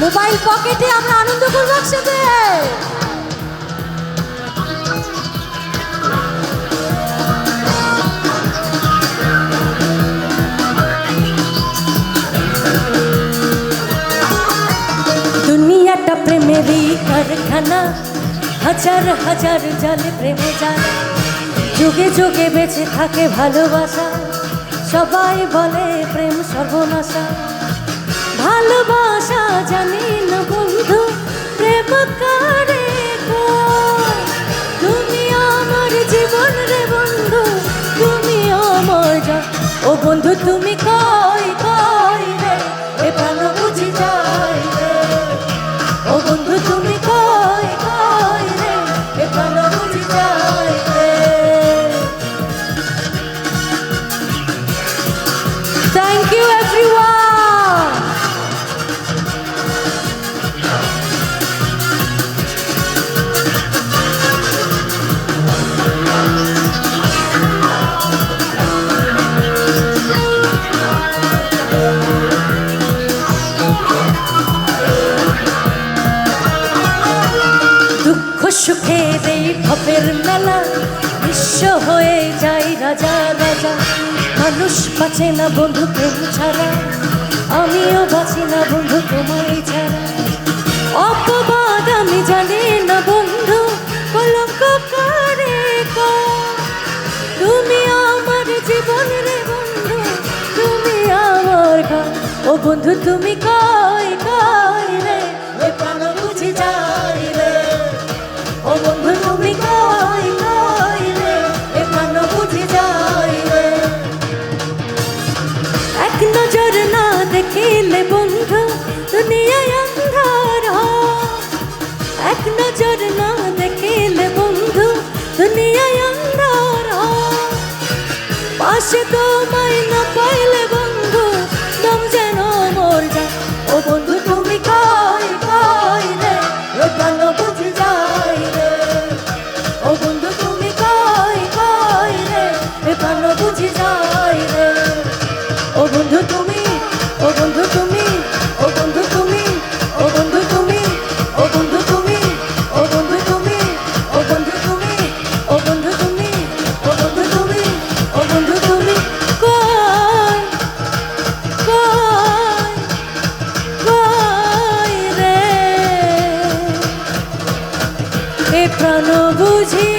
Mobile পকেটে আমরা আনন্দ করবো একসাথে। দুনিয়াটা প্রেমেরই কারখানা, হাজার হাজার জালে প্রেমে জানা, যুগে যুগে বেঁচে থাকে ভালোবাসা। সবাই বলে প্রেম সর্বনাশা, ভালোবাসা জানি না বন্ধু প্রেম কারে গো। তুমি আমার জীবন রে বন্ধু, তুমি আমার জান। ও বন্ধু তুমি কই কই রে, এ প্রাণ বুঝি যাই রে। ও বন্ধু তুমি কই কই রে, এ প্রাণ বুঝি যাই রে। Thank you everyone. দুঃখ সুখের এই ভাবের মেলা, বিশ্ব হয়ে যায় রাজা রাজা। মানুষ বাঁচে না বন্ধু প্রেম ছাড়া, আমিও বাঁচি না বন্ধু তোমায় ছাড়া। অপবাদ আমি জানি না বন্ধু, কলঙ্ক কারে গো। তুমি আমার জীবন রে বন্ধু, তুমি আমার ঘর। ও বন্ধু তুমি কই কই রে, এ প্রাণ বুঝি যাই রে। ও বন্ধু তুমি কই কই রে, এ প্রাণ বুঝি যাই রে। এক নজর না দেখিলে বন্ধু দুনিয়ায় অন্ধার হয়। এক নজর না দেখিলে বন্ধু দুনিয়ায় অন্ধার হয়। পাশে তোমায় না পাইলে বন্ধু দম যেন মর যায়। ও বন্ধু তুমি কই কই রে, এ প্রাণ বুঝি যাই রে। ও বন্ধু তুমি কই কই রে, এ প্রাণ বুঝি যাই রে। ও বন্ধু তুমি, ও বন্ধু তুমি, ও বন্ধু তুমি, ও বন্ধু তুমি, ও বন্ধু তুমি, ও বন্ধু তুমি, ও বন্ধু তুমি, ও বন্ধু তুমি, ও বন্ধু তুমি, ও বন্ধু তুমি কই কই কই রে, এ প্রাণ বুঝি